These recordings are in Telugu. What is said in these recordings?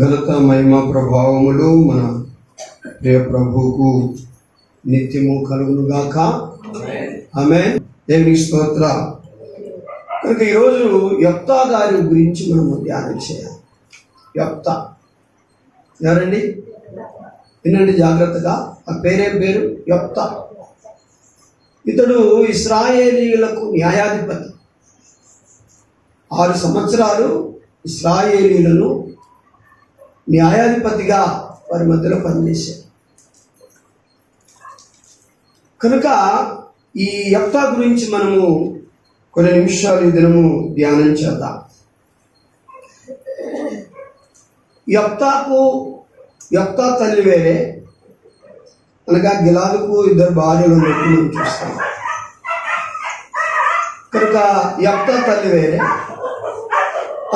ఘనత మహిమ ప్రభావములు మన ప్రియ ప్రభువుకు నిత్యము కలుగునుగాక. ఆమేన్. దేవుని స్తోత్ర. కనుక ఈరోజు యెఫ్తా గారి గురించి మనము ధ్యానం చేయాలి. యెఫ్తా ఎవరండి? వినండి జాగ్రత్తగా. ఆ పేరేం పేరు? యెఫ్తా. ఇతడు ఇశ్రాయేలీయులకు న్యాయాధిపతి. 6 సంవత్సరాలు ఇశ్రాయేలీయులను న్యాయాధిపతిగా వారి మధ్యలో పనిచేశారు. కనుక ఈ యెఫ్తా గురించి మనము కొన్ని నిమిషాలు ఈ దినము ధ్యానం చేద్దాం. యెఫ్తా తల్లి వేరే, అనగా గిలాదుకు 2 భార్యలు ఉన్నట్టు మనం చూస్తాం. కనుక యెఫ్తా తల్లి వేరే,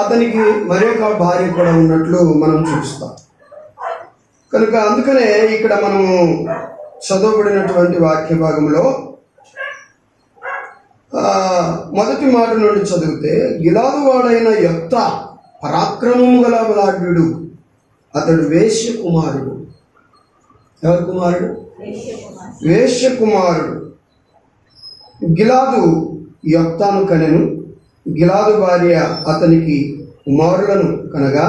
అతనికి మరొక భార్య కూడా ఉన్నట్లు మనం చూస్తాం. కనుక అందుకనే ఇక్కడ మనము చదవబడినటువంటి వాక్య భాగంలో మొదటి మాట నుండి చదివితే, గిలాదు వాడైన యెఫ్తా పరాక్రమము గల బలాఢ్యుడు, అతడు వేశ్య కుమారుడు. ఎవరి కుమారుడు? వేశ్య కుమారుడు. గిలాదు యెఫ్తాను కనెను. గిలాదు భార్య అతనికి కుమారులను కనగా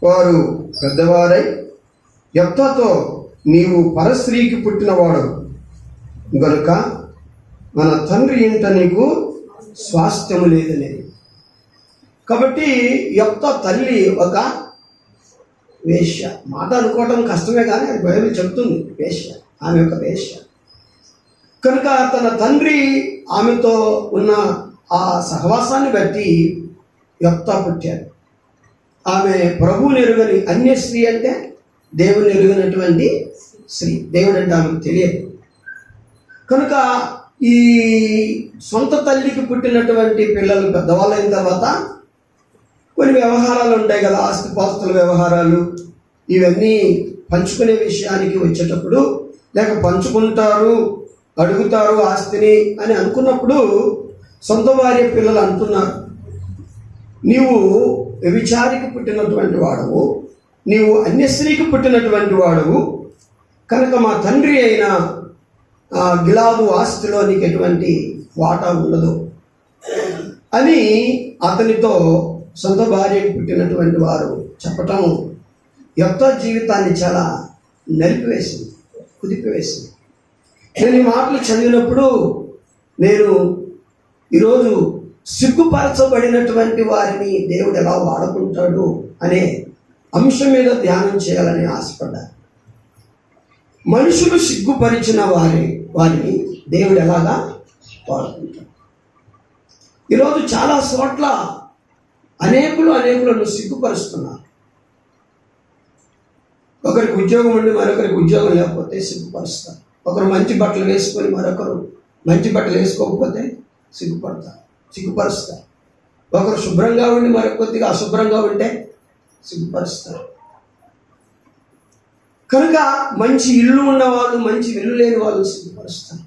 వారు పెద్దవారై యెఫ్తాతో, నీవు పరస్త్రీకి పుట్టినవాడు గనుక మన తండ్రి ఇంట నీకు స్వాస్థ్యము లేదనేది. కాబట్టి యెఫ్తా తల్లి ఒక వేశ్య. మాట అనుకోవటం కష్టమే, కానీ అది బైబిల్ చెప్తుంది. వేశ్య, ఆమె ఒక వేశ్య. కనుక తన తండ్రి ఆమెతో ఉన్న ఆ సహవాసాన్ని బట్టి యెఫ్తా పుట్టాడు. ఆమె ప్రభువుని ఎరుగని అన్య స్త్రీ, అంటే దేవుని ఎరుగనటువంటి స్త్రీ. దేవుడు అంటే ఆమెకు తెలియదు. కనుక ఈ సొంత తల్లికి పుట్టినటువంటి పిల్లలు పెద్దవాళ్ళైన తర్వాత కొన్ని వ్యవహారాలు ఉంటాయి కదా, ఆస్తిపాస్తుల వ్యవహారాలు. ఇవన్నీ పంచుకునే విషయానికి వచ్చేటప్పుడు, లేక పంచుకుంటారు, అడుగుతారు ఆస్తిని అని అనుకున్నప్పుడు సొంత భార్య పిల్లలు అంటున్నారు, నీవు వ్యభిచారికి పుట్టినటువంటి వాడవు, నీవు అన్యస్త్రీకి పుట్టినటువంటి వాడవు, కనుక మా తండ్రి అయిన గిలాదు ఆస్తిలో నీకు ఎటువంటి వాటా ఉండదు అని అతనితో సొంత భార్యకు పుట్టినటువంటి వారు చెప్పటం యెఫ్తా జీవితాన్ని చాలా నలిపివేసింది, కుదిపివేసింది. నేను ఈ మాటలు చదివినప్పుడు నేను ఈరోజు సిగ్గుపరచబడినటువంటి వారిని దేవుడు ఎలా వాడుకుంటాడు అనే అంశం మీద ధ్యానం చేయాలని ఆశపడ్డాను. మనుషులు సిగ్గుపరిచిన వారిని దేవుడు ఎలాగా వాడుకుంటాడు. ఈరోజు చాలా చోట్ల అనేకులను సిగ్గుపరుస్తున్నారు. ఒకరికి ఉద్యోగం ఉండి మరొకరికి ఉద్యోగం లేకపోతే సిగ్గుపరుస్తారు. ఒకరు మంచి బట్టలు వేసుకొని మరొకరు మంచి బట్టలు వేసుకోకపోతే సిగ్గుపరుస్తారు. ఒకరు శుభ్రంగా ఉండి మరొకొద్దిగా అశుభ్రంగా ఉంటే సిగ్గుపరుస్తారు. కనుక మంచి ఇల్లు ఉన్నవాళ్ళు, మంచి ఇల్లు లేని వాళ్ళు సిగ్గుపరుస్తారు.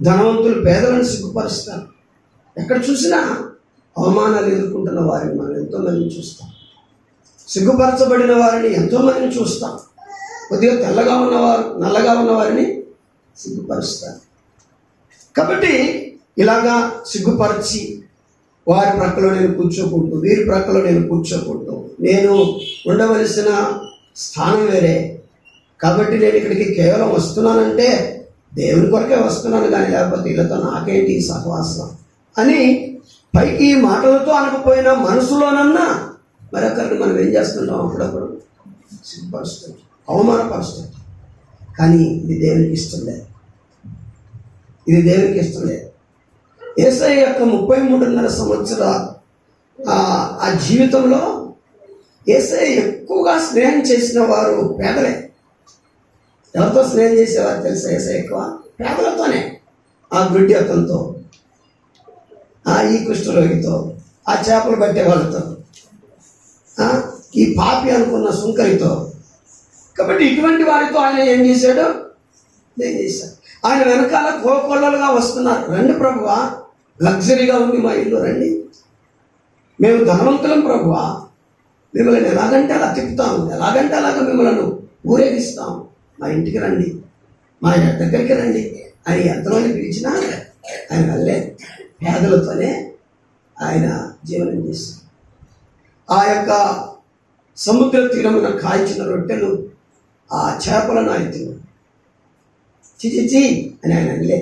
ధనవంతులు పేదలను సిగ్గుపరుస్తారు. ఎక్కడ చూసినా అవమానాలు ఎదుర్కొంటున్న వారిని మనం ఎంతోమందిని చూస్తాం. సిగ్గుపరచబడిన వారిని ఎంతోమందిని చూస్తాం. కొద్దిగా తెల్లగా ఉన్నవారు, నల్లగా ఉన్న వారిని సిగ్గుపరుస్తారు. కాబట్టి ఇలాగా సిగ్గుపరిచి వారి ప్రక్కలో నేను కూర్చోకూడదు, వీరి ప్రక్కలో నేను కూర్చోకూడదు, నేను ఉండవలసిన స్థానం వేరే, కాబట్టి నేను ఇక్కడికి కేవలం వస్తున్నానంటే దేవుని కొరకే వస్తున్నాను, కానీ లేకపోతే వీళ్ళతో నాకేంటి సహవాసం అని పైకి మాటలతో అనకపోయినా మనసులోనన్నా మరొకరిని మనం ఏం చేస్తుంటాం, అప్పుడప్పుడు సిగ్గుపరుస్తాం, అవమానపరుస్తాం. కానీ ఇది దేవునికి ఇష్టం లేదు. ఇది దేవునికి ఇష్టం లేదు. యేసయ్య యొక్క 33.5 సంవత్సరాల ఆ జీవితంలో యేసయ్య ఎక్కువగా స్నేహం చేసిన వారు పేదలే. ఎవరితో స్నేహం చేసేవారు తెలుసా? యేసయ్య ఎక్కువ పేదలతోనే. ఆ గుడ్డి అతనితో, ఈ కుష్ఠరోగితో, ఆ చేపలు పట్టే వాళ్ళతో, ఈ పాపి అనుకున్న సుంకరితో. కాబట్టి ఇటువంటి వారితో ఆయన ఏం చేశాడు? ఆయన వెనకాల కోకొల్లలుగా వస్తున్నారు. రండి ప్రభువా, లగ్జరీగా ఉంది మా ఇల్లు, రండి, మేము ధనవంతులం ప్రభువా, మిమ్మల్ని ఎలాగంటే అలా తిప్పుతాము, ఎలాగంటే అలాగా మిమ్మల్ని ఊరేగిస్తాము, మా ఇంటికి రండి, మా దగ్గరికి రండి అని ఎంతమంది పిలిచినా ఆయన వల్లే పేదలతోనే ఆయన జీవనం చేశారు. ఆ యొక్క సముద్ర తీరమున కాల్చిన రొట్టెలు, ఆ చేపలను ఆయన తిన్నాడు. చిచిచి అని ఆయన అనలే.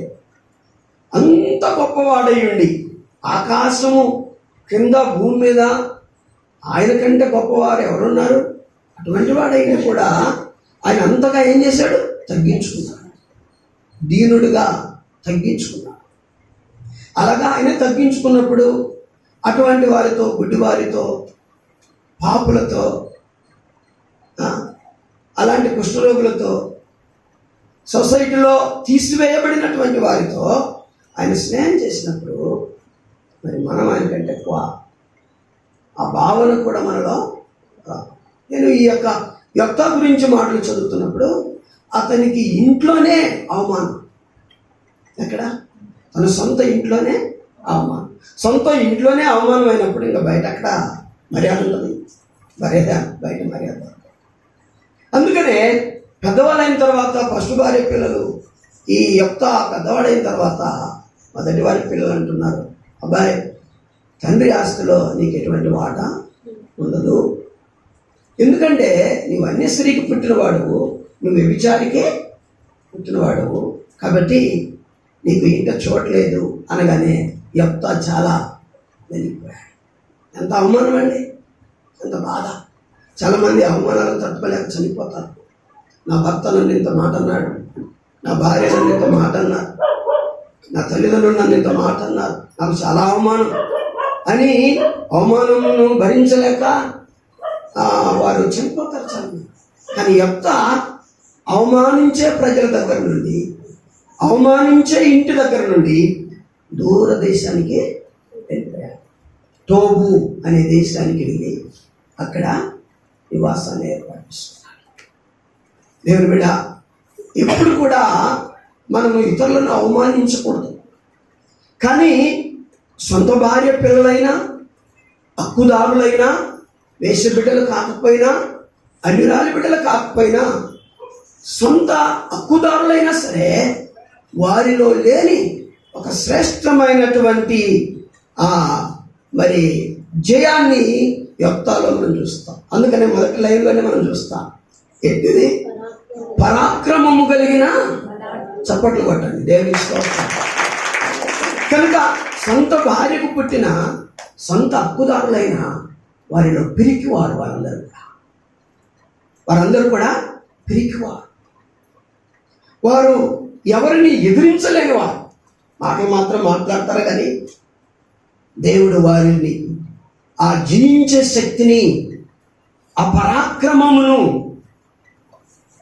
అంత గొప్పవాడై ఉండి ఆకాశము కింద భూమి మీద ఆయన కంటే గొప్పవారు ఎవరున్నారు? అటువంటి వాడైనా కూడా ఆయన అంతగా ఏం చేశాడు? తగ్గించుకున్నాడు, దీనుడుగా తగ్గించుకున్నాడు. అలాగా ఆయన తగ్గించుకున్నప్పుడు అటువంటి వారితో, గుడ్డివారితో, పాపులతో, అలాంటి కుష్ఠరోగులతో, సొసైటీలో తీసివేయబడినటువంటి వారితో ఆయన స్నేహం చేసినప్పుడు మరి మనం ఆయన కంటే ఎక్కువ ఆ భావన కూడా మనలో రాదు. నేను ఈ యొక్క యెఫ్తా గురించి మాటలు చదువుతున్నప్పుడు అతనికి ఇంట్లోనే అవమానం. ఎక్కడ? తన సొంత ఇంట్లోనే అవమానం. సొంత ఇంట్లోనే అవమానం అయినప్పుడు ఇంకా బయట అక్కడ మర్యాద ఉంటుంది, మర్యాద బయట మర్యాద. అందుకనే పెద్దవాళ్ళైన తర్వాత ఫస్ట్ భార్య పిల్లలు, ఈ యెఫ్తా పెద్దవాడైన తర్వాత మొదటి వారి పిల్లలు అంటున్నారు, అబ్బాయి తండ్రి ఆస్తిలో నీకు ఎటువంటి వాటా ఉండదు, ఎందుకంటే నువ్వు అన్య స్త్రీకి పుట్టినవాడు, నువ్వు వ్యభిచారికే పుట్టినవాడు, కాబట్టి నీకు ఇంట చూడలేదు అనగానే యెఫ్తా చాలా వెలిగిపోయాడు. ఎంత అవమానం అండి, ఎంత బాధ. చాలామంది అవమానాలను తట్టుకోలేక చనిపోతారు. నా భర్త నన్ను ఇంత మాట అన్నాడు, నా భార్య నన్ను ఇంత మాట అన్నారు, నా తల్లిదండ్రులు నన్ను ఇంత మాట అన్నారు, నాకు చాలా అవమానం అని అవమానమును భరించలేక వారు చనిపోతారు చాలా. కానీ యెఫ్తా అవమానించే ప్రజల దగ్గర నుండి, అవమానించే ఇంటి దగ్గర నుండి దూర దేశానికి వెళ్ళిపోయాడు. టోబు అనే దేశానికి వెళ్ళి అక్కడ నివాసాన్ని ఏర్పాటు చేస్తున్నారు. దేవుని బిడ్డ, ఎప్పుడు కూడా మనము ఇతరులను అవమానించకూడదు. కానీ సొంత భార్య పిల్లలైనా, హక్కుదారులైనా, వేష బిడ్డలు కాకపోయినా, అన్యురాలి బిడ్డలు కాకపోయినా, సొంత హక్కుదారులైనా సరే వారిలో లేని ఒక శ్రేష్టమైనటువంటి మరి జయాన్ని యెఫ్తాలో మనం చూస్తాం. అందుకనే మొదటి లైన్లోనే మనం చూస్తాం, ఏంటిది? పరాక్రమము కలిగిన, చప్పట్లు కొట్టండి దేవుని స్తోత్రం. కనుక సొంత భార్యకు పుట్టిన సొంత హక్కుదారులైన వారిలో పిరికివారు వారందరూ కూడా పిరికివారు. వారు ఎవరిని ఎదిరించలేని వారు. మాటలు మాత్రం మాట్లాడతారు కానీ దేవుడు వారిని ఆ జయించే శక్తిని, ఆ పరాక్రమమును,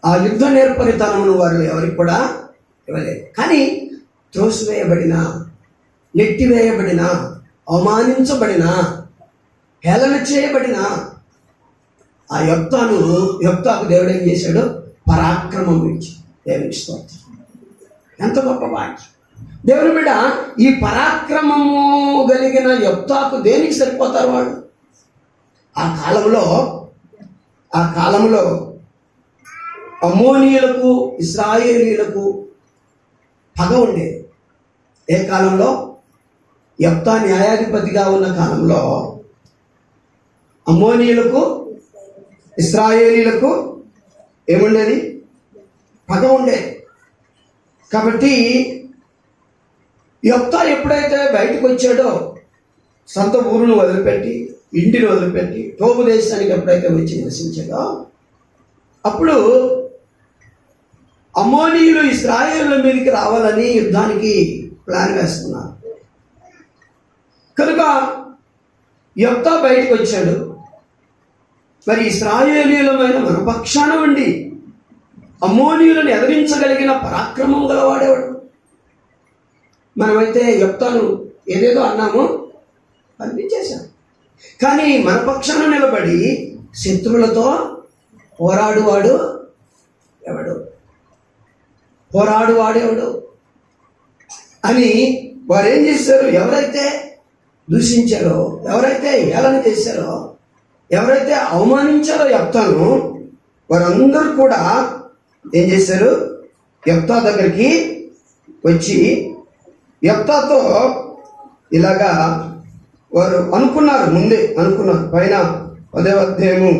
ఆ యుద్ధ నేర్పరితనమును వారు ఎవరికి కూడా ఇవ్వలేదు. కానీ త్రోసివేయబడిన, నెట్టివేయబడిన, అవమానించబడిన, హేళన చేయబడిన ఆ యెఫ్తాకు దేవుడు ఏం చేశాడు? పరాక్రమం ఇచ్చి. దేవుని స్తోత్రం. ఎంత గొప్ప భాగ్యం. దేవుని బిడ్డ, ఈ పరాక్రమము కలిగిన యెఫ్తాకు దేనికి సరిపోతారు వాడు? ఆ కాలంలో అమ్మోనీయులకు, ఇశ్రాయేలీయులకు పగ ఉండేది. ఏ కాలంలో? యెఫ్తా న్యాయాధిపతిగా ఉన్న కాలంలో అమ్మోనీయులకు, ఇశ్రాయేలీయులకు ఏముండేది? పగ ఉండేది. కాబట్టి యెఫ్తా ఎప్పుడైతే బయటకు వచ్చాడో, సొంత ఊరును వదిలిపెట్టి, ఇంటిని వదిలిపెట్టి టోబు దేశానికి ఎప్పుడైతే వచ్చి నివసించాడో, అప్పుడు అమ్మోనీయులు ఇశ్రాయేలుల మీదకి రావాలని యుద్ధానికి ప్లాన్ వేస్తున్నారు. కనుక యెఫ్తా బయటకు వచ్చాడు. మరి ఇశ్రాయేలీయులమైన మన పక్షాన ఉండి అమ్మోనీయులను ఎదిరించగలిగిన పరాక్రమం గలవాడేవాడు. మనమైతే యెఫ్తాను ఏదేదో అన్నామో పంపించేశాం. కానీ మన పక్షాన నిలబడి శత్రువులతో పోరాడువాడు ఎవడు అని వారు ఏం చేశారు? ఎవరైతే దూషించారో, ఎవరైతే హేళన చేశారో ఎవరైతే అవమానించారో యెఫ్తాను, వారందరూ కూడా ఏం చేశారు? యెఫ్తా దగ్గరికి వచ్చి యెఫ్తాతో ఇలాగా వారు ముందే అనుకున్నారు. పైన 10వ అధ్యాయము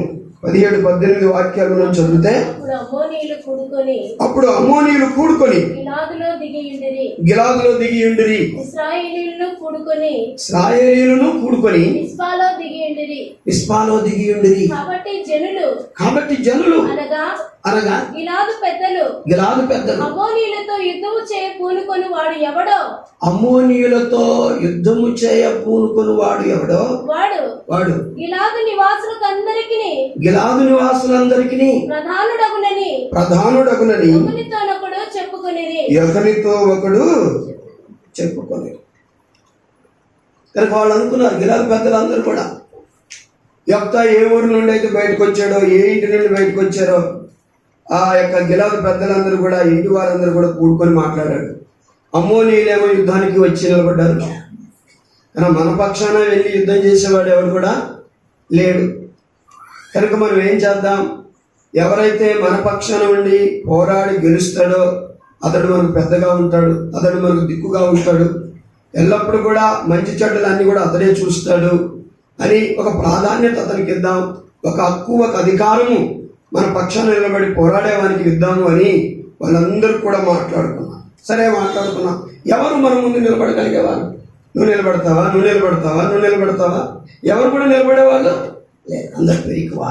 17-18 వాక్యాలు మనం చదివితే, అప్పుడు అమ్మోనీయులు కూడుకొని గిలాదులో దిగి ఉండిరి, ఇశ్రాయేలీయులను కూడుకొని మిస్పాలో దిగి ఉండిరి. కాబట్టి జనులు అనగా గిలాదు పెద్దలు అమ్మోనీయులతో యుద్ధము చేయ పూనుకొని వాడు ఎవడో వాడు గిలాదు నివాసులందరికీ ప్రధానుడగునని ఒకనితో ఒకడు చెప్పుకొని. కనుక వాళ్ళు అనుకున్నారు, గిలాదు పెద్దలందరూ కూడా, యెఫ్తా ఏ ఊరి నుండి అయితే బయటకు వచ్చాడో, ఏ ఇంటి నుండి బయటకు వచ్చారో, ఆ యొక్క గిలాదు పెద్దలందరూ కూడా, ఇంటి వారందరూ కూడా కూడుకొని మాట్లాడారు. అమ్మోనీయులేమో యుద్ధానికి వచ్చి నిలబడ్డారు. కానీ మన పక్షాన వెళ్ళి యుద్ధం చేసేవాడు ఎవడు కూడా లేడు. కనుక మనం ఏం చేద్దాం? ఎవరైతే మన పక్షాన ఉండి పోరాడి గెలుస్తాడో అతడు మనకు పెద్దగా ఉంటాడు, అతడు మనకు దిక్కుగా ఉంటాడు, ఎల్లప్పుడూ కూడా మంచి చెడ్డలు అన్ని కూడా అతడే చూస్తాడు అని ఒక ప్రాధాన్యత అతనికి ఇద్దాం. ఒక హక్కు, ఒక అధికారము మన పక్షాన నిలబడి పోరాడేవానికి ఇద్దాము అని వాళ్ళందరూ కూడా మాట్లాడుకున్నాం. సరే, మాట్లాడుకున్నాం. ఎవరు మన ముందు నిలబడగలిగేవారు? నువ్వు నిలబడతావా? ఎవరు కూడా నిలబడేవాళ్ళు లేదు, అందరు పెరిగివా.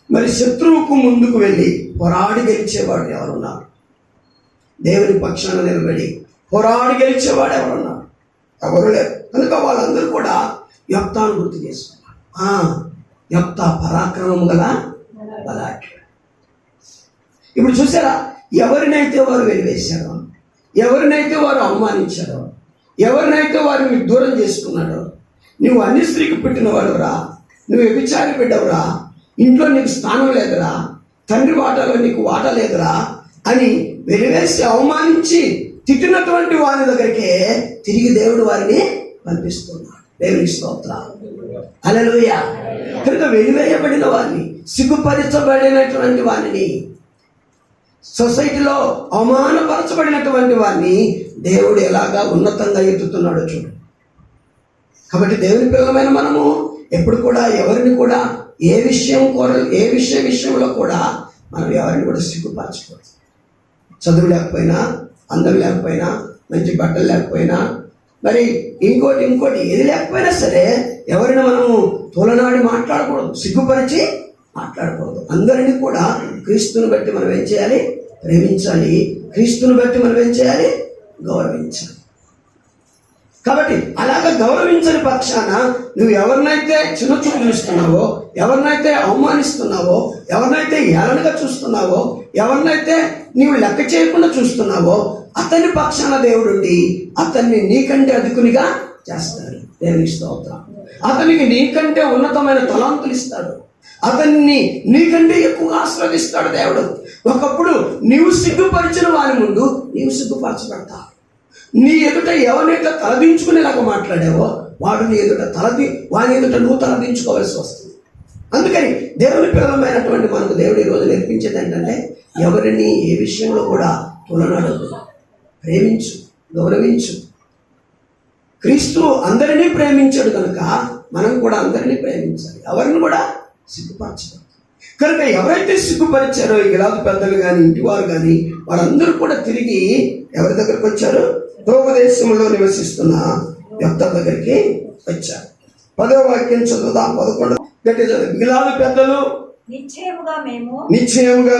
మరి శత్రువుకు ముందుకు వెళ్ళి పోరాడి గెలిచేవాడు ఎవరున్నారు? దేవుని పక్షాన నిలబడి పోరాడి గెలిచేవాడు ఎవరున్నారు? ఎవరు లేరు. కనుక వాళ్ళందరూ కూడా యెఫ్తాను గుర్తు చేసుకున్నారు. యెఫ్తా పరాక్రమం గల బలాఢ్యుడు. ఇప్పుడు చూసారా, ఎవరినైతే వారు వెలివేశారో, ఎవరినైతే వారు అవమానించారో, ఎవరినైతే వారిని దూరం చేసుకున్నాడో, నువ్వు అన్ని స్త్రీకి పుట్టినవాడురా, నువ్వు వ్యభిచారి బిడ్డవురా, ఇంట్లో నీకు స్థానం లేదురా, తండ్రి వాటాలో నీకు వాటా లేదురా అని వెలివేసి అవమానించి తిట్టినటువంటి వారి దగ్గరికే తిరిగి దేవుడు వారిని పంపిస్తున్నాడు. దేవునికి స్తోత్రం, హల్లెలూయా. కనుక వెలివేయబడిన వారిని, సిగ్గుపరచబడినటువంటి వారిని, సొసైటీలో అవమానపరచబడినటువంటి వారిని దేవుడు ఎలాగా ఉన్నతంగా ఎత్తుతున్నాడో చూడు. కాబట్టి దేవుని పిల్లలమైన మనము ఎప్పుడు కూడా ఎవరిని కూడా ఏ విషయంలో కూడా మనం ఎవరిని కూడా సిగ్గుపరచకూడదు. చదువు లేకపోయినా, అందం లేకపోయినా, మంచి బట్టలు లేకపోయినా, మరి ఇంకోటి ఏది లేకపోయినా సరే ఎవరిని మనము తోలనాడి మాట్లాడకూడదు, సిగ్గుపరిచి మాట్లాడకూడదు. అందరినీ కూడా క్రీస్తుని బట్టి మనం ఏం చేయాలి? ప్రేమించాలి. క్రీస్తుని బట్టి మనం ఏం చేయాలి? గౌరవించాలి. కాబట్టి అలాగ గౌరవించని పక్షాన నువ్వు ఎవరినైతే చిన్న చూపు చూస్తున్నావో, ఎవరినైతే అవమానిస్తున్నావో, ఎవరినైతే ఏలనగా చూస్తున్నావో, ఎవరినైతే నీవు లెక్క చేయకుండా చూస్తున్నావో, అతని పక్షాన దేవుడుండి అతన్ని నీకంటే అధికునిగా చేస్తాడు. దేవునికి స్తోత్రం. అతనికి నీకంటే ఉన్నతమైన తలాంతులు ఇస్తాడు. అతన్ని నీకంటే ఎక్కువగా ఆశీర్వదిస్తాడు దేవుడు. ఒకప్పుడు నీవు సిగ్గుపరిచిన వారి ముందు నీవు సిగ్గుపరచబడతావు. నీ ఎదుట ఎవరినైతే తలదించుకునేలాగా మాట్లాడావో వాడు నీ ఎదుట వాని ఎదుట నువ్వు తలదించుకోవాల్సి వస్తుంది. అందుకని దేవుని పిల్లలమైనటువంటి మనకు దేవుడు ఈరోజు నేర్పించేది ఏంటంటే, ఎవరిని ఏ విషయంలో కూడా తులనాడదు, ప్రేమించు, గౌరవించు. క్రీస్తు అందరినీ ప్రేమించాడు కనుక మనం కూడా అందరినీ ప్రేమించాలి, ఎవరిని కూడా సిగ్గుపరచదు. కనుక ఎవరైతే సిగ్గుపరిచారో ఈ గిలాదు పెద్దలు కానీ, ఇంటివారు కానీ, వారందరూ కూడా తిరిగి ఎవరి దగ్గరకు వచ్చారు? తోబు దేశంలో నివసిస్తున్న యెఫ్తా దగ్గరికి వచ్చారు. 10వ వాక్యం చదువుదాం. 11 గట్టి చదువు. గిలాదు పెద్దలు నిశ్చయముగా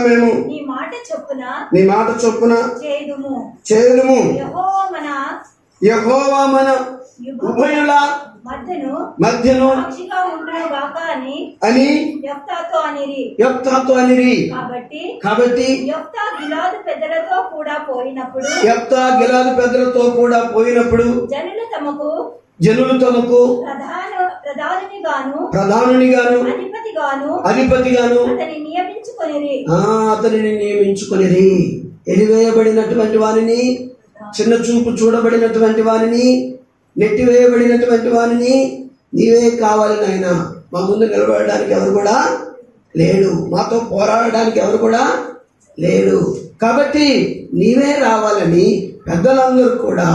మేము నీ మాట చొప్పున చేయుదుము. యెహోవా మన ఉభయుల మధ్యను అని యెఫ్తాతో అనిరి. కాబట్టి యెఫ్తా గిలాదు పెద్దలతో కూడా పోయినప్పుడు జనులు తమకు ప్రధానునిగాను అధిపతిగాను అతనిని నియమించుకొనిరి. ఎలివేయబడినటువంటి వారిని, చిన్న చూపు చూడబడినటువంటి వారిని, నెట్టివేయబడినటువంటి వారిని నీవే కావాలి నాయనా, మా ముందు నిలబడడానికి ఎవరు కూడా లేడు, మాతో పోరాడడానికి ఎవరు కూడా లేడు. కాబట్టి నీవే రావాలని పెద్దలందరూ కూడా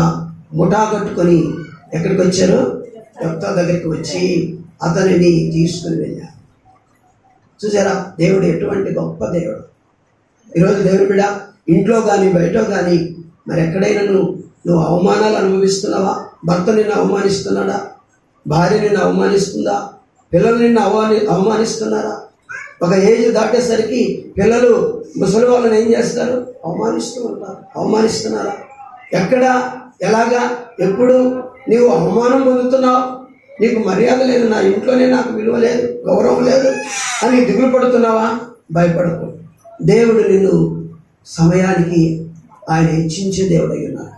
ముఠా కట్టుకొని ఎక్కడికి వచ్చారు? యెఫ్తా దగ్గరికి వచ్చి అతనిని తీసుకుని వెళ్ళారు. చూసారా దేవుడు ఎటువంటి గొప్ప దేవుడు. ఈరోజు దేవుడు బిడ్డ ఇంట్లో కానీ బయట కానీ మరి ఎక్కడైనా నువ్వు అవమానాలు అనుభవిస్తున్నావా? భర్త నిన్ను అవమానిస్తున్నాడా? భార్య నిన్ను అవమానిస్తుందా? పిల్లలు నిన్ను అవమానిస్తున్నారా? ఒక ఏజ్ దాటేసరికి పిల్లలు ముసలి వాళ్ళని ఏం చేస్తారు? అవమానిస్తూ ఉంటారు. అవమానిస్తున్నారా? ఎక్కడ, ఎలాగా, ఎప్పుడు నీవు అవమానం పొందుతున్నావు? నీకు మర్యాద లేదు, నా ఇంట్లోనే నాకు విలువ లేదు, గౌరవం లేదు అని దిగులు పడుతున్నావా? భయపడకు. దేవుడు నిన్ను సమయానికి ఆయన హెచ్చించే దేవుడు అయి ఉన్నాడు.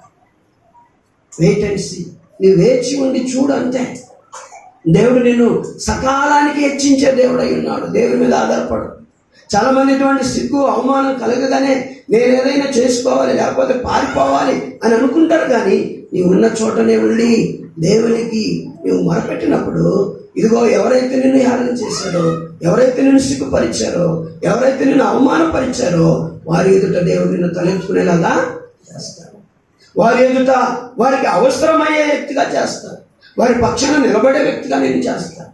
Wait and see. నువ్వు వేచి ఉండి చూడు అంతే. దేవుడు నిన్ను సకాలానికి హెచ్చించే దేవుడు అయి ఉన్నాడు. దేవుడి మీద ఆధారపడు. చాలామంది ఇటువంటి సిగ్గు అవమానం కలగగానే నేను ఏదైనా చేసుకోవాలి లేకపోతే పారిపోవాలి అని అనుకుంటారు. కానీ నీవు ఉన్న చోటనే ఉండి దేవునికి నువ్వు మొరపెట్టినప్పుడు ఇదిగో ఎవరైతే నిన్ను హేళన చేశారో, ఎవరైతే నిన్ను సిగ్గుపరిచారో, ఎవరైతే నిన్ను అవమానపరిచారో వారి ఎదుట దేవుడు నిన్ను తలెత్తుకునేలాగా చేస్తారు. వారి ఎదుట వారికి అవసరమయ్యే వ్యక్తిగా చేస్తారు. వారి పక్షాన నిలబడే వ్యక్తిగా నేను చేస్తాను.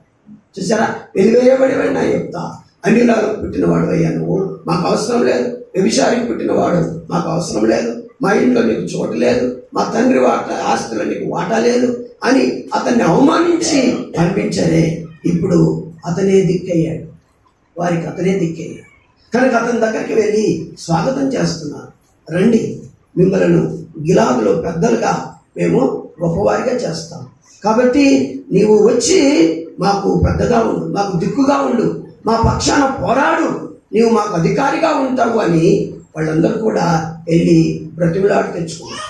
చూసారా, వెలివేయబడి నా చెప్తా అన్నిలాగా పుట్టినవాడు అయ్యా, నువ్వు మాకు అవసరం లేదు. వ్యభిచారికి పుట్టినవాడు మాకు అవసరం లేదు. మా ఇంట్లో నీకు చోటు లేదు. మా తండ్రి ఆస్తులో నీకు వాటా లేదు అని అతన్ని అవమానించి పంపించారే. ఇప్పుడు అతనే దిక్కయ్యాడు. వారికి అతనే దిక్కయ్యాడు. కనుక అతని దగ్గరికి వెళ్ళి స్వాగతం చేస్తున్నారు. రండి, మిమ్మల్ని గిలాదులో పెద్దలుగా మేము గొప్పవారిగా చేస్తాం. కాబట్టి నీవు వచ్చి మాకు పెద్దగా ఉండు, మాకు దిక్కుగా ఉండు, మా పక్షాన పోరాడు, నీవు మాకు అధికారిగా ఉంటావు అని వాళ్ళందరూ కూడా వెళ్ళి బ్రతిమిలాడి తెచ్చుకున్నారు.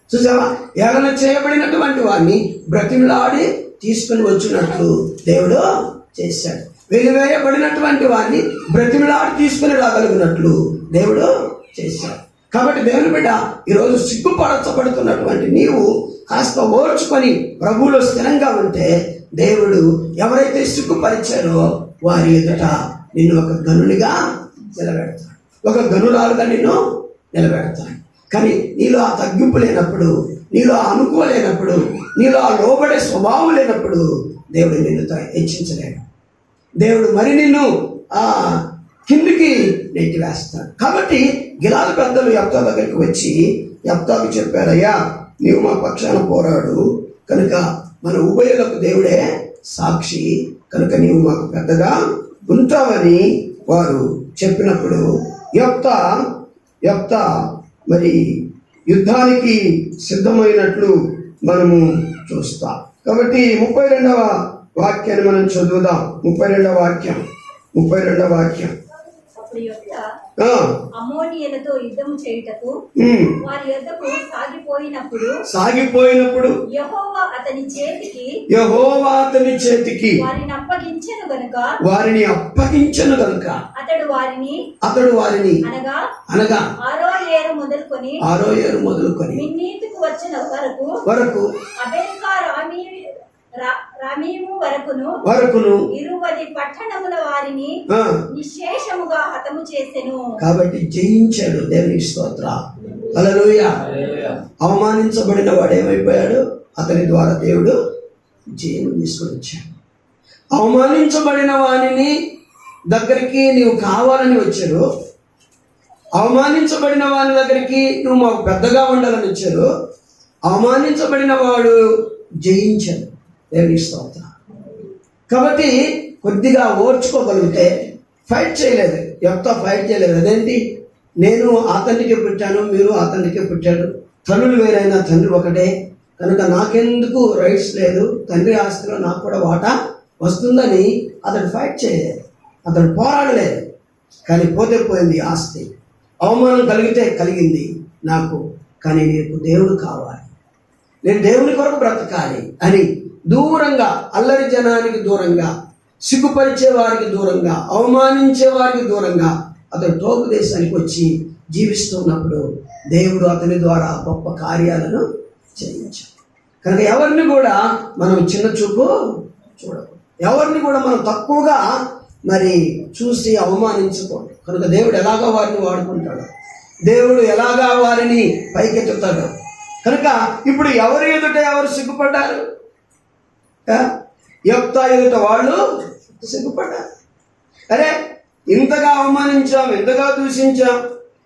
చూసావా, ఏదైనా చేయబడినటువంటి వాడిని బ్రతిమిలాడి తీసుకుని వచ్చినట్లు దేవుడు చేశాడు. వెలివేయబడినటువంటి వాడిని బ్రతిమిలాడి తీసుకుని రాగలిగినట్లు దేవుడు చేశాడు. కాబట్టి దేవుని బిడ్డ ఈరోజు సిగ్గుపరచబడుతున్నటువంటి నీవు కాస్త ఓర్చుకొని ప్రభువులో స్థిరంగా ఉంటే దేవుడు ఎవరైతే సిగ్గుపరిచారో వారి ఎదుట నిన్ను ఒక గనునిగా నిలబెడతాడు, ఒక గనురాలుగా నిన్ను నిలబెడతాడు. కానీ నీలో ఆ తగ్గింపు లేనప్పుడు, నీలో ఆ అనుకూల లేనప్పుడు, నీలో ఆ లోబడే స్వభావం లేనప్పుడు దేవుడు నిన్ను హెచ్చించలేడు. దేవుడు మరి నిన్ను కిందికి నెట్టి వేస్తాడు. కాబట్టి గిలాదు పెద్దలు యెఫ్తా దగ్గరికి వచ్చి యెఫ్తాకు చెప్పారయ్యా, నీవు మా పక్షాన పోరాడు, కనుక మన ఉభయులకు దేవుడే సాక్షి, కనుక నీవు మాకు పెద్దగా ఉంటావని వారు చెప్పినప్పుడు యెఫ్తా మరి యుద్ధానికి సిద్ధమైనట్లు మనము చూస్తాం. కాబట్టి 32వ వాక్యాన్ని మనం చదువుదాం. 32వ వాక్యం. అప్పుడు యెఫ్తా అమ్మోనీయులతో యుద్ధం చేయుటకు వారి యొద్దకు సాగిపోయినప్పుడు యెహోవా అతని చేతికి వారిని అప్పగించెను గనుక అతడు వారిని అనగా ఆరో ఏరు మొదలుకొని మిన్నీతుకు వచ్చిన వరకు అబేల్కా రామీము వరకును 20 పట్టణముల వారిని నిశ్శేషముగా హతము చేసెను. కాబట్టి జయించాడు. దేవునికి స్తోత్రం. హల్లెలూయా. అవమానించబడిన వాడు ఏమైపోయాడు? అతని ద్వారా దేవుడు జయము తీసుకొని వచ్చాడు. అవమానించబడిన వాడిని దగ్గరికి నీవు కావాలని వచ్చారు. అవమానించబడిన వాని దగ్గరికి నువ్వు మాకు పెద్దగా ఉండాలని వచ్చారు. అవమానించబడిన వాడు జయించాడు. దేవునికి స్తోత్రం. కాబట్టి కొద్దిగా ఓర్చుకోగలిగితే ఫైట్ చేయలేదు. యెఫ్తా ఫైట్ చేయలేదు. అదేంటి, నేను అతనికి పుట్టాను, మీరు అతనికి పుట్టాడు, తల్లులు వేరైనా తండ్రి ఒకటే, కనుక నాకెందుకు రైట్స్ లేదు, తండ్రి ఆస్తిలో నాకు కూడా వాటా వస్తుందని అతడు ఫైట్ చేయలేదు, అతడు పోరాడలేదు. కానీ పోతే పోయింది ఆస్తి. అవమానం కలిగితే కలిగింది నాకు, కానీ నీకు దేవుడు కావాలి, నేను దేవుని కొరకు బ్రతకాలి అని దూరంగా, అల్లరి జనానికి దూరంగా, సిగ్గుపరిచే వారికి దూరంగా, అవమానించే వారికి దూరంగా అతడు తోపు దేశానికి వచ్చి జీవిస్తున్నప్పుడు దేవుడు అతని ద్వారా గొప్ప కార్యాలను చేయించాడు. కనుక ఎవరిని కూడా మనం చిన్న చూపు చూడకూడదు. ఎవరిని కూడా మనం తక్కువగా మరి చూసి అవమానించకూడదు. కనుక దేవుడు ఎలాగా వారిని వాడుకుంటాడు, దేవుడు ఎలాగా వారిని పైకెత్తుతాడు. కనుక ఇప్పుడు ఎవరు ఎదుట ఎవరు సిగ్గుపడ్డారు? యెఫ్తా ఎదుట వాళ్ళు సిగ్గుపడ్డారు. అరే, ఇంతగా అవమానించాం, ఇంతగా దూషించాం,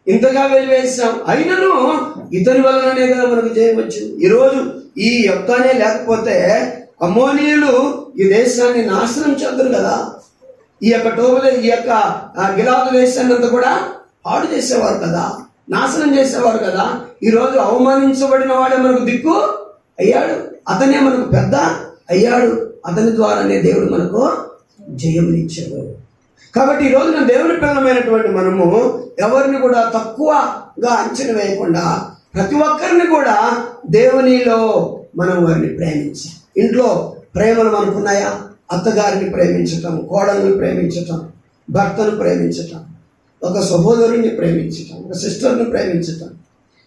ఇంతగా వెలివేసాం, అయినను ఇతని వలననే కదా మనకు చేయవచ్చింది. ఈరోజు ఈ యెఫ్తానే లేకపోతే అమ్మోనీయులు ఈ దేశాన్ని నాశనం చేద్దరు కదా. ఈ యొక్క గిలాదు దేశాన్ని అంతా కూడా పాడు చేసేవారు కదా, నాశనం చేసేవారు కదా. ఈరోజు అవమానించబడిన వాడే మనకు దిక్కు అయ్యాడు, అతనే మనకు పెద్ద అయ్యాడు. అతని ద్వారానే దేవుడు మనకు జయమునిచ్చాడు. కాబట్టి ఈ రోజున దేవుని పిల్లలమైనటువంటి మనము ఎవరిని కూడా తక్కువగా అంచనా వేయకుండా ప్రతి ఒక్కరిని కూడా దేవునిలో మనం వారిని ప్రేమించాలి. ఇంట్లో ప్రేమలు మనకున్నాయా? అత్తగారిని ప్రేమించటం, కోడల్ని ప్రేమించటం, భర్తను ప్రేమించటం, ఒక సహోదరుని ప్రేమించటం, ఒక సిస్టర్ని ప్రేమించటం.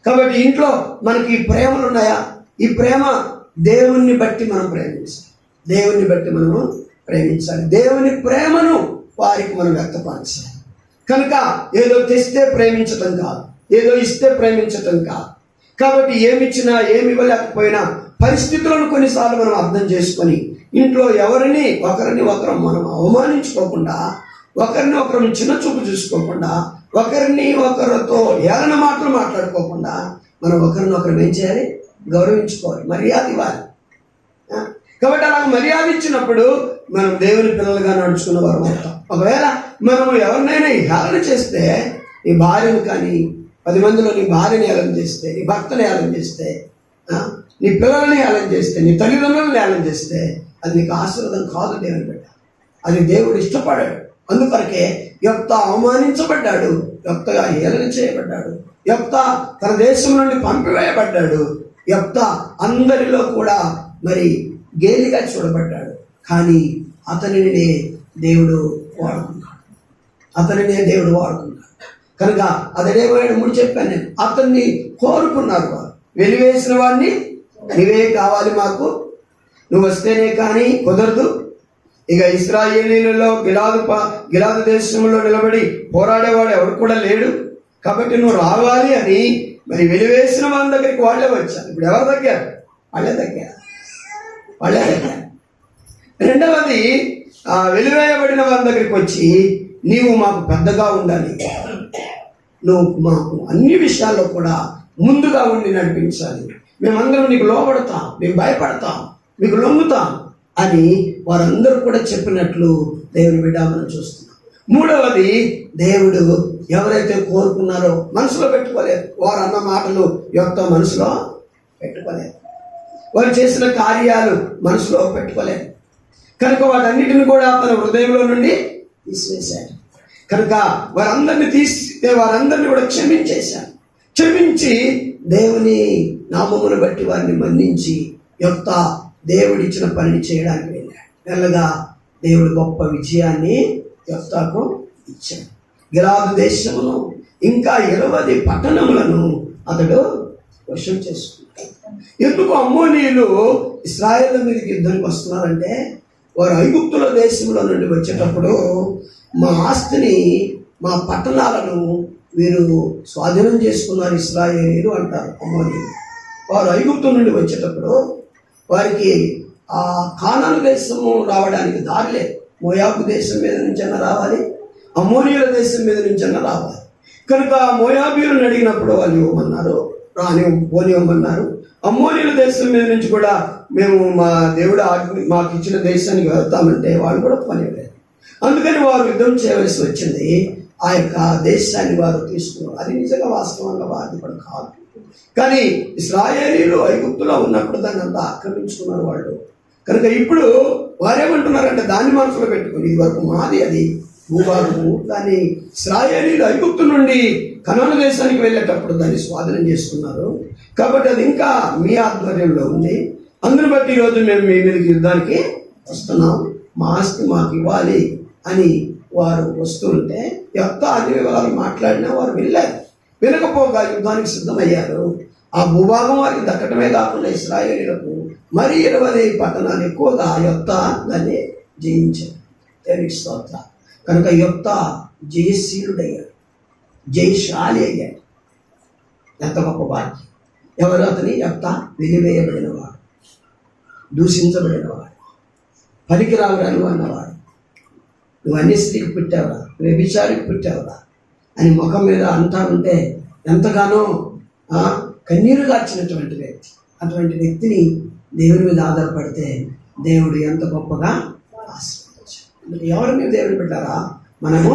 కాబట్టి ఇంట్లో మనకి ఈ ప్రేమలు ఉన్నాయా? ఈ ప్రేమ దేవుణ్ణి బట్టి మనం ప్రేమించాలి, దేవుణ్ణి బట్టి మనము ప్రేమించాలి. దేవుని ప్రేమను వారికి మనం వ్యక్తపరచాలి. కనుక ఏదో తెస్తే ప్రేమించటం కాదు, ఏదో ఇస్తే ప్రేమించటం కాదు. కాబట్టి ఏమిచ్చినా ఏమి ఇవ్వలేకపోయినా పరిస్థితులను కొన్నిసార్లు మనం అర్థం చేసుకొని ఇంట్లో ఒకరిని ఒకరు మనం అవమానించుకోకుండా, ఒకరిని ఒకరు చిన్న చూపు చూసుకోకుండా, ఒకరిని ఒకరితో ఏలన మాటలు మాట్లాడుకోకుండా మనం ఒకరినొకరు ఏం చేయాలి? గౌరవించుకోవాలి, మర్యాద ఇవ్వాలి. కాబట్టి అలా మర్యాద ఇచ్చినప్పుడు మనం దేవుని పిల్లలుగా నడుచుకున్న వారు అవుతాం. ఒకవేళ మనం ఎవరినైనా హేళన చేస్తే, నీ భార్యను కానీ 10 మందిలో నీ భార్యని హేళన చేస్తే, నీ భర్తని హేళన చేస్తే, నీ పిల్లల్ని హేళన చేస్తే, నీ తల్లిదండ్రులను హేళన చేస్తే అది నీకు ఆశీర్వాదం కాదు. దేవుని బిడ్డ, అది దేవుడు ఇష్టపడాడు. అందుకొరకే యెఫ్తా అవమానించబడ్డాడు, యెఫ్తాగా హేళన చేయబడ్డాడు, యెఫ్తా తన దేశం నుండి పంపివేయబడ్డాడు, యెఫ్తా అందరిలో కూడా మరి గేలిగా చూడబడ్డాడు. కానీ అతనినే దేవుడు వాడుకున్నాడు, అతనినే దేవుడు వాడుకున్నాడు. కనుక అతడేమైనా ముందు చెప్పాను నేను, అతన్ని కోరుకున్నారు వారు. వెలివేసిన వాడిని నీవే కావాలి మాకు, నువ్వు వస్తేనే కానీ కుదరదు. ఇక ఇశ్రాయేలీలలో గిలాదు దేశంలో నిలబడి పోరాడేవాడు ఎవరు కూడా లేడు, కాబట్టి నువ్వు రావాలి అని మరి వెలివేసిన వాళ్ళ దగ్గరికి వాళ్ళే వచ్చారు. ఇప్పుడు ఎవరు తగ్గారు? వాళ్ళే తగ్గారు. రెండవది, వెలివేయబడిన వాళ్ళ దగ్గరికి వచ్చి నీవు మాకు పెద్దగా ఉండాలి, నువ్వు మాకు అన్ని విషయాల్లో కూడా ముందుగా ఉండి నడిపించాలి, మేమందరం నీకు లోబడతాం, మేము భయపడతాం, మీకు లొంగుతాం అని వారందరూ కూడా చెప్పినట్లు దేవుని బిడ్డ మనం చూస్తున్నాం. మూడవది, దేవుడు ఎవరైతే కోరుకున్నారో మనసులో పెట్టుకోలేదు. వారు అన్న మాటలు యొక్క మనసులో పెట్టుకోలేదు, వారు చేసిన కార్యాలు మనసులో పెట్టుకోలేదు. కనుక వాటన్నిటిని కూడా తన హృదయంలో నుండి తీసివేశాడు. కనుక వారందరినీ తీస్తే వారందరినీ కూడా క్షమించేశాడు. క్షమించి దేవుని నామమును బట్టి వారిని మన్నించి యెఫ్తా దేవుడిచ్చిన పనిని చేయడానికి వెళ్ళాడు. మెల్లగా దేవుడు గొప్ప విజయాన్ని యెఫ్తాకు ఇచ్చాడు. గిలాదు దేశమును ఇంకా 20 పట్టణములను అతడు వశం చేసుకున్నాడు. ఎందుకు అమ్మోనీయులు ఇశ్రాయేలు మీదకి యుద్ధానికి వస్తున్నారంటే, వారు ఐగుప్తుల దేశంలో నుండి వచ్చేటప్పుడు మా ఆస్తిని, మా పట్టణాలను వీరు స్వాధీనం చేసుకున్నారు ఇశ్రాయేలీయులు అంటారు అమ్మోనీయులు. వారు ఐగుప్తు నుండి వచ్చేటప్పుడు వారికి ఆ కానాను దేశము రావడానికి దారి లేదు. మోయాబు దేశం మీద నుంచైనా రావాలి, అమ్మోనీయుల దేశం మీద నుంచైనా రావాలి. కనుక మోయాబీయులను అడిగినప్పుడు వాళ్ళు ఇవ్వమన్నారు, పోనివ్వమన్నారు. అమ్మోనీయుల దేశం మీద నుంచి కూడా మేము మా దేవుడు మాకు ఇచ్చిన దేశానికి వెళ్తామంటే వాళ్ళు కూడా పనివ్వలేదు. అందుకని వారు యుద్ధం చేయవలసి వచ్చింది. ఆ యొక్క దేశాన్ని వారు తీసుకున్నారు. అది నిజంగా వాస్తవంగా వారిది కూడా కాదు. కానీ ఇశ్రాయేలీయులు ఐగుప్తులో ఉన్నప్పుడు దాన్ని అంతా ఆక్రమించుకున్నారు వాళ్ళు. కనుక ఇప్పుడు వారేమంటున్నారంటే, దాన్ని మనసులో పెట్టుకుని ఇది వరకు మాది అది భూభాగము, దాన్ని ఇశ్రాయేలీయులు ఐగుప్తు నుండి కనాను దేశానికి వెళ్ళేటప్పుడు దాన్ని స్వాధీనం చేసుకున్నారు. కాబట్టి అది ఇంకా మీ ఆధ్వర్యంలో ఉంది. అందుని బట్టి ఈరోజు మేము మీ మీదకి యుద్ధానికి వస్తున్నాం, మా ఆస్తి మాకు ఇవ్వాలి అని వారు వస్తుంటే యెఫ్తా అన్ని వివరాలు మాట్లాడినా వారు వెళ్ళారు. వినకపోగా యుద్ధానికి సిద్ధమయ్యారు. ఆ భూభాగం వారికి దక్కటమే కాకుండా ఇశ్రాయేలీయులకు మరి 20 పట్టణాలు ఎక్కువగా యెఫ్తా దాన్ని జయించాడు. దేవునికి స్తోత్రం. కనుక యొప్తా జయశీలుడయ్యాడు, జయశాలి అయ్యాడు. ఎంత గొప్ప భాగ్యం. ఎవరు అతని యొప్తా? వెలివేయబడినవాడు, దూషించబడినవాడు, పనికిరావురాలు అన్నవాడు. నువ్వు అన్ని స్త్రీకి పుట్టావురా, నువ్వు వ్యభిచారికి పుట్టావురా అని ముఖం మీద అంటా ఉంటే ఎంతగానో కన్నీరు గార్చినటువంటి వ్యక్తి. అటువంటి వ్యక్తిని దేవుని మీద ఆధారపడితే దేవుడు ఎంత గొప్పగా ఆశీర్వదించాడు. ఎవరిని దేవుని పెట్టారా మనము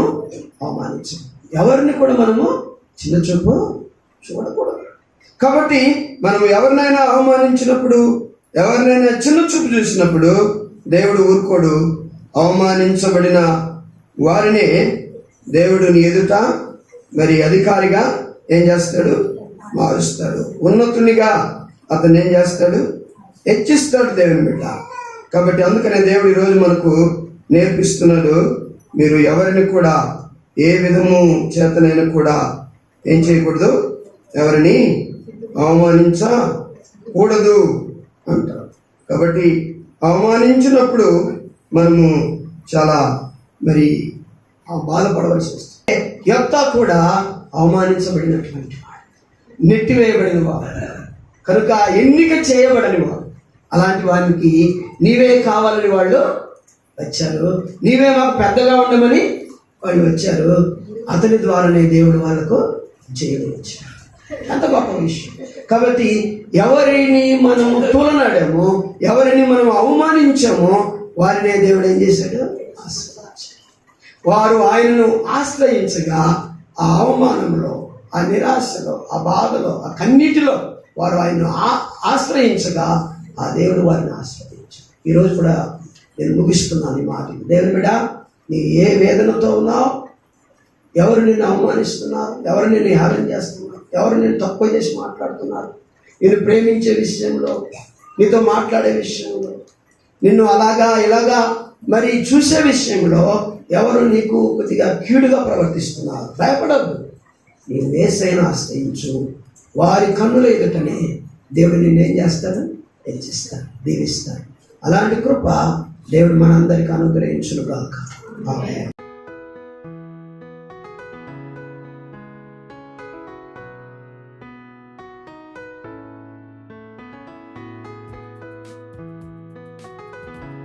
అవమానించాం, ఎవరిని కూడా మనము చిన్న చూపు చూడకూడదు. కాబట్టి మనం ఎవరినైనా అవమానించినప్పుడు, ఎవరినైనా చిన్న చూపు చూసినప్పుడు దేవుడు ఊరుకోడు. అవమానించబడిన వారిని దేవుడు నీ ఎదుట మరి అధికారిగా ఏం చేస్తాడు? మారుస్తాడు. ఉన్నతునిగా అతను ఏం చేస్తాడు? హెచ్చిస్తాడు దేవుని బిడ్డ. కాబట్టి అందుకనే దేవుడు ఈరోజు మనకు నేర్పిస్తున్నాడు, మీరు ఎవరిని కూడా ఏ విధము చేతనైనా కూడా ఏం చేయకూడదు, ఎవరిని అవమానించకూడదు అంటారు. కాబట్టి అవమానించినప్పుడు మనము చాలా మరి బాధపడవలసి వస్తుంది. యొప్తా కూడా అవమానించబడినటువంటి వాడు, నెట్టివేయబడిన వాడు, కనుక ఎన్నిక చేయబడని వాడు. అలాంటి వారికి నీవే కావాలని వాళ్ళు వచ్చారు, నీవే మాకు పెద్దగా ఉండమని వాళ్ళు వచ్చారు. అతని ద్వారానే దేవుడు వాళ్ళకు జయమిచ్చాడు. అంత గొప్ప విషయం. కాబట్టి ఎవరిని మనము తూలనాడామో, ఎవరిని మనం అవమానించామో వారినే దేవుడు ఏం చేశాడు? ఆశీర్వదించాడు. వారు ఆయనను ఆశ్రయించగా ఆ అవమానంలో, ఆ నిరాశలో, ఆ బాధలో, ఆ కన్నీటిలో వారు ఆయనను ఆశ్రయించగా ఆ దేవుడు వారిని ఆశ్రయించాడు. ఈరోజు కూడా నేను ముగిస్తున్నాను ఈ మాట. దేవుని బిడ్డ, నీ ఏ వేదనతో ఉన్నావు, ఎవరు నిన్ను అవమానిస్తున్నారు, ఎవరు నిన్ను హేళన చేస్తున్నారు, ఎవరు నిన్ను తక్కువ చేసి మాట్లాడుతున్నారు, నిన్ను ప్రేమించే విషయంలో, నీతో మాట్లాడే విషయంలో, నిన్ను అలాగా ఇలాగా మరి చూసే విషయంలో ఎవరు నీకు కొద్దిగా కీడుగా ప్రవర్తిస్తున్నారు, భయపడద్దు. నీ యేసయ్యను ఆశ్రయించు. వారి కన్నుల ఎదుటనే దేవుడు నిన్ను ఏం చేస్తాడు? హెచ్చిస్తాడు, దీవిస్తాడు. అలాంటి కృప దేవుడు మనందరికీ అనుగ్రహించును గాక. ఆమేన్.